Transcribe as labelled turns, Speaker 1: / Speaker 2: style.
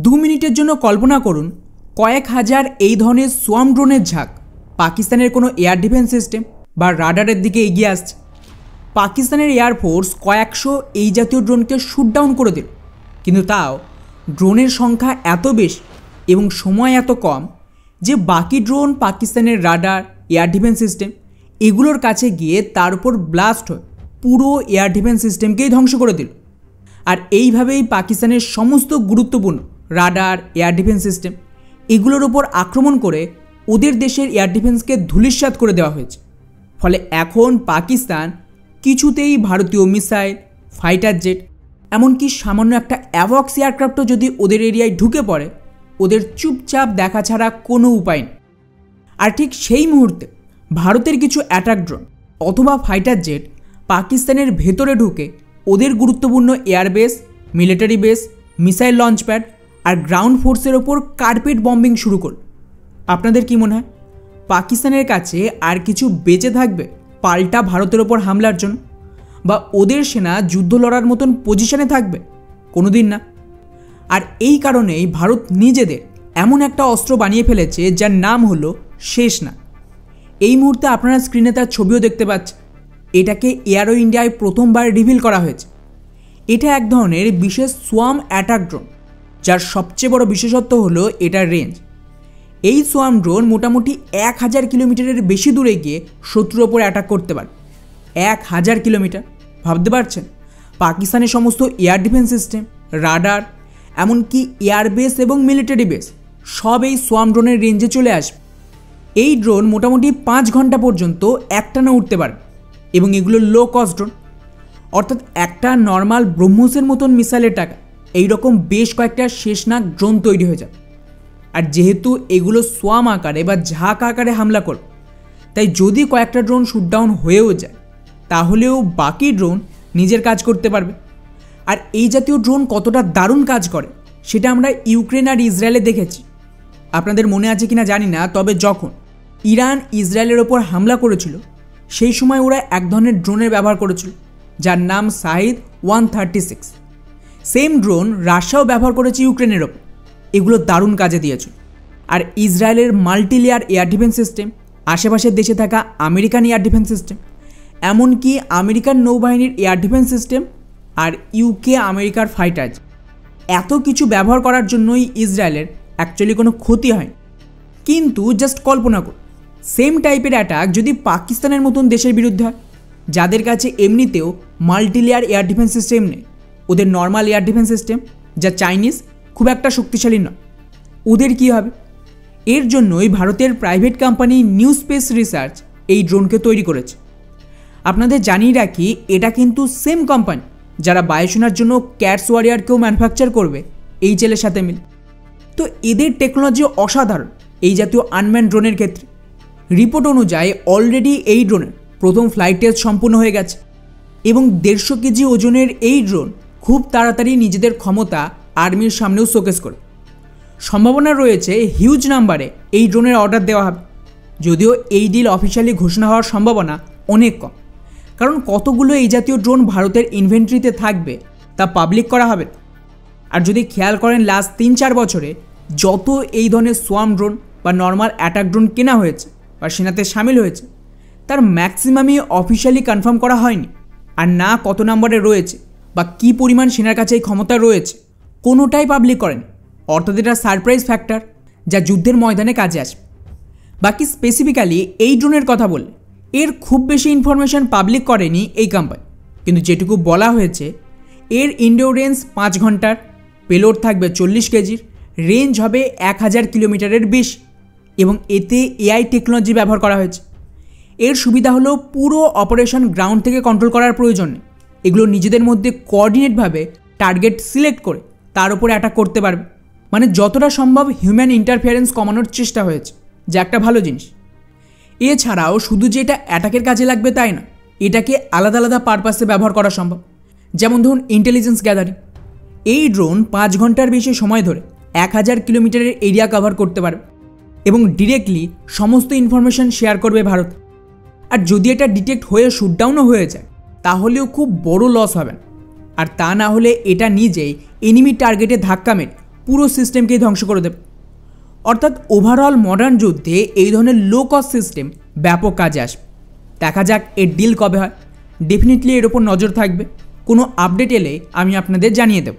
Speaker 1: 2 মিনিটের জন্য কল্পনা করুন কয়েক হাজার এই ধরনের সোয়ার্ম ড্রোনের ঝাঁক পাকিস্তানের কোনো এয়ার ডিফেন্স সিস্টেম বা রাডারের দিকে এগিয়ে আসছে। পাকিস্তানের এয়ারফোর্স কয়েকশো এই জাতীয় ড্রোনকে শুট ডাউন করে দিল, কিন্তু তাও ড্রোনের সংখ্যা এত বেশি এবং সময় এত কম যে বাকি ড্রোন পাকিস্তানের রাডার, এয়ার ডিফেন্স সিস্টেম এগুলোর কাছে গিয়ে তার উপর ব্লাস্ট হয়ে পুরো এয়ার ডিফেন্স সিস্টেমকেই ধ্বংস করে দিল। আর এইভাবেই পাকিস্তানের সমস্ত গুরুত্বপূর্ণ রাডার, এয়ার ডিফেন্স সিস্টেম এগুলোর ওপর আক্রমণ করে ওদের দেশের এয়ার ডিফেন্সকে ধূলিসাৎ করে দেওয়া হয়েছে। ফলে এখন পাকিস্তান কিছুতেই ভারতীয় মিসাইল, ফাইটার জেট, এমনকি সামান্য একটা অ্যাভক্স এয়ারক্রাফটও যদি ওদের এরিয়ায় ঢুকে পড়ে ওদের চুপচাপ দেখা ছাড়া কোনো উপায় নেই। আর ঠিক সেই মুহূর্তে ভারতের কিছু অ্যাটাক ড্রোন অথবা ফাইটার জেট পাকিস্তানের ভেতরে ঢুকে ওদের গুরুত্বপূর্ণ airbase, military base, missile launch pad আর গ্রাউন্ড ফোর্সের ওপর কার্পেট বম্বিং শুরু করল। আপনাদের কি মনে হয় পাকিস্তানের কাছে আর কিছু বেঁচে থাকবে পাল্টা ভারতের ওপর হামলার জন্য? বা ওদের সেনা যুদ্ধ লড়ার মতন পজিশনে থাকবে? কোনোদিন না। আর এই কারণেই ভারত নিজেদের এমন একটা অস্ত্র বানিয়ে ফেলেছে যার নাম হলো শেষনাগ। এই মুহূর্তে আপনারা স্ক্রিনে তার ছবিও দেখতে পাচ্ছেন। এটাকে এয়ারো ইন্ডিয়ায় প্রথমবার রিভিল করা হয়েছে। এটা এক ধরনের বিশেষ সোয়ার্ম অ্যাটাক ড্রোন, যার সবচেয়ে বড় বিশেষত্ব হলো এটার রেঞ্জ। এই সোয়ার্ম ড্রোন মোটামুটি 1000 কিলোমিটারের বেশি দূরে গিয়ে শত্রুর ওপর অ্যাটাক করতে পারে। 1000 কিলোমিটার, ভাবতে পারছেন? পাকিস্তানের সমস্ত এয়ার ডিফেন্স সিস্টেম, রাডার, এমনকি এয়ারবেস এবং মিলিটারি বেস সব এই সোয়ার্ম ড্রোনের রেঞ্জে চলে আসবে। এই ড্রোন মোটামুটি 5 ঘন্টা পর্যন্ত একটানা উঠতে পারে এবং এগুলো লো কস্ট ড্রোন, অর্থাৎ একটা নর্মাল ব্রহ্মসের মতন মিসাইলের টাকা এইরকম বেশ কয়েকটা শেষনাগ ড্রোন তৈরি হয়ে যাবে। আর যেহেতু এগুলো সোয়ার্ম আকারে বা ঝাঁক আকারে হামলা করবে, তাই যদি কয়েকটা ড্রোন শুটডাউন হয়েও যায় তাহলেও বাকি ড্রোন নিজের কাজ করতে পারবে। আর এই জাতীয় ড্রোন কতটা দারুণ কাজ করে সেটা আমরা ইউক্রেন আর ইসরায়েলে দেখেছি। আপনাদের মনে আছে কিনা জানি না, তবে যখন ইরান ইসরায়েলের ওপর হামলা করেছিল সেই সময় ওরা এক ধরনের ড্রোনের ব্যবহার করেছিল যার নাম শাহিদ 136। সেম ড্রোন রাশিয়াও ব্যবহার করেছে ইউক্রেনের ওপর। এগুলো দারুণ কাজে দিয়েছিল। আর ইসরায়েলের মাল্টিলেয়ার এয়ার ডিফেন্স সিস্টেম, আশেপাশের দেশে থাকা আমেরিকান এয়ার ডিফেন্স সিস্টেম, এমনকি আমেরিকান নৌবাহিনীর এয়ার ডিফেন্স সিস্টেম আর ইউকে আমেরিকার ফাইটার, এত কিছু ব্যবহার করার জন্যই ইসরায়েলের অ্যাকচুয়ালি কোনো ক্ষতি হয়। কিন্তু জাস্ট কল্পনা করুন সেম টাইপের অ্যাটাক যদি পাকিস্তানের মতন দেশের বিরুদ্ধে হয়, যাদের কাছে এমনিতেও মাল্টিলেয়ার এয়ার ডিফেন্স সিস্টেম নেই। ওদের নর্মাল এয়ার ডিফেন্স সিস্টেম, যা চাইনিজ, খুব একটা শক্তিশালী নয়। ওদের কী হবে? এর জন্যই ভারতের private company new space research এই ড্রোনকে তৈরি করেছে। আপনাদের জানিয়ে রাখি, এটা কিন্তু সেম কোম্পানি যারা বায়ুসেনার জন্য ক্যাটস ওয়ারিয়ারকেও ম্যানুফ্যাকচার করবে এই জেলের সাথে মিলে। তো এদের টেকনোলজি অসাধারণ এই জাতীয় আনম্যান ড্রোনের ক্ষেত্রে। রিপোর্ট অনুযায়ী অলরেডি এই ড্রোনের প্রথম ফ্লাইট টেস্ট সম্পূর্ণ হয়ে গেছে এবং 150 কেজি ওজনের এই ড্রোন খুব তাড়াতাড়ি নিজেদের ক্ষমতা আর্মির সামনেও শোকেস করে। সম্ভাবনা রয়েছে হিউজ নাম্বারে এই ড্রোনের অর্ডার দেওয়া হবে, যদিও এই ডিল অফিসিয়ালি ঘোষণা হওয়ার সম্ভাবনা অনেক কম, কারণ কতগুলো এই জাতীয় ড্রোন ভারতের ইনভেন্টরিতে থাকবে তা পাবলিক করা হবে। আর যদি খেয়াল করেন লাস্ট 3-4 বছরে যত এই ধরনের সোয়ার্ম ড্রোন বা নর্মাল অ্যাটাক ড্রোন কেনা হয়েছে বা সেনাতে সামিল হয়েছে, তার ম্যাক্সিমামই অফিসিয়ালি কনফার্ম করা হয়নি। আর না কত নম্বরে রয়েছে বা কী পরিমাণ সেনার কাছে এই ক্ষমতা রয়েছে কোনোটাই পাবলিক করেন। অর্থাৎ এটা সারপ্রাইজ ফ্যাক্টর যা যুদ্ধের ময়দানে কাজে আসবে। বাকি স্পেসিফিক্যালি এই ড্রোনের কথা বললে এর খুব বেশি ইনফরমেশন পাবলিক করেনি এই কোম্পানি, কিন্তু যেটুকু বলা হয়েছে এর ইন্ডিওরেন্স 5 ঘন্টার, পেলোড থাকবে 40 কেজির, রেঞ্জ হবে 1000 কিলোমিটারের বেশি এবং এতে এআই টেকনোলজি ব্যবহার করা হয়েছে। এর সুবিধা হলো পুরো অপারেশন গ্রাউন্ড থেকে কন্ট্রোল করার প্রয়োজন নেই। এগুলো নিজেদের মধ্যে কোঅর্ডিনেটভাবে টার্গেট সিলেক্ট করে তার উপরে অ্যাটাক করতে পারবে। মানে যতটা সম্ভব হিউম্যান ইন্টারফিয়ারেন্স কমানোর চেষ্টা হয়েছে, যা একটা ভালো জিনিস। এছাড়াও শুধু যে এটা অ্যাটাকের কাজে লাগবে তাই না, এটাকে আলাদা আলাদা পারপাসে ব্যবহার করা সম্ভব। যেমন ধরুন ইন্টেলিজেন্স গ্যাদারিং। এই ড্রোন 5 ঘন্টার বেশি সময় ধরে 1000 কিলোমিটারের এরিয়া কভার করতে পারবে এবং ডিরেক্টলি সমস্ত ইনফরমেশন শেয়ার করবে ভারত। আর যদি এটা ডিটেক্ট হয়ে শুটডাউনও হয়ে যায় তাহলেও খুব বড় লস হবে না। আর তা না হলে এটা নিজেই এনিমি টার্গেটে ধাক্কা মেরে পুরো সিস্টেমকেই ধ্বংস করে দেবে। অর্থাৎ ওভারঅল মডার্ন যুদ্ধে এই ধরনের লো কস্ট সিস্টেম ব্যাপক কাজে আসবে। দেখা যাক এর ডিল কবে হয়। ডেফিনেটলি এর ওপর নজর থাকবে। কোনো আপডেট এলে আমি আপনাদের জানিয়ে দেব।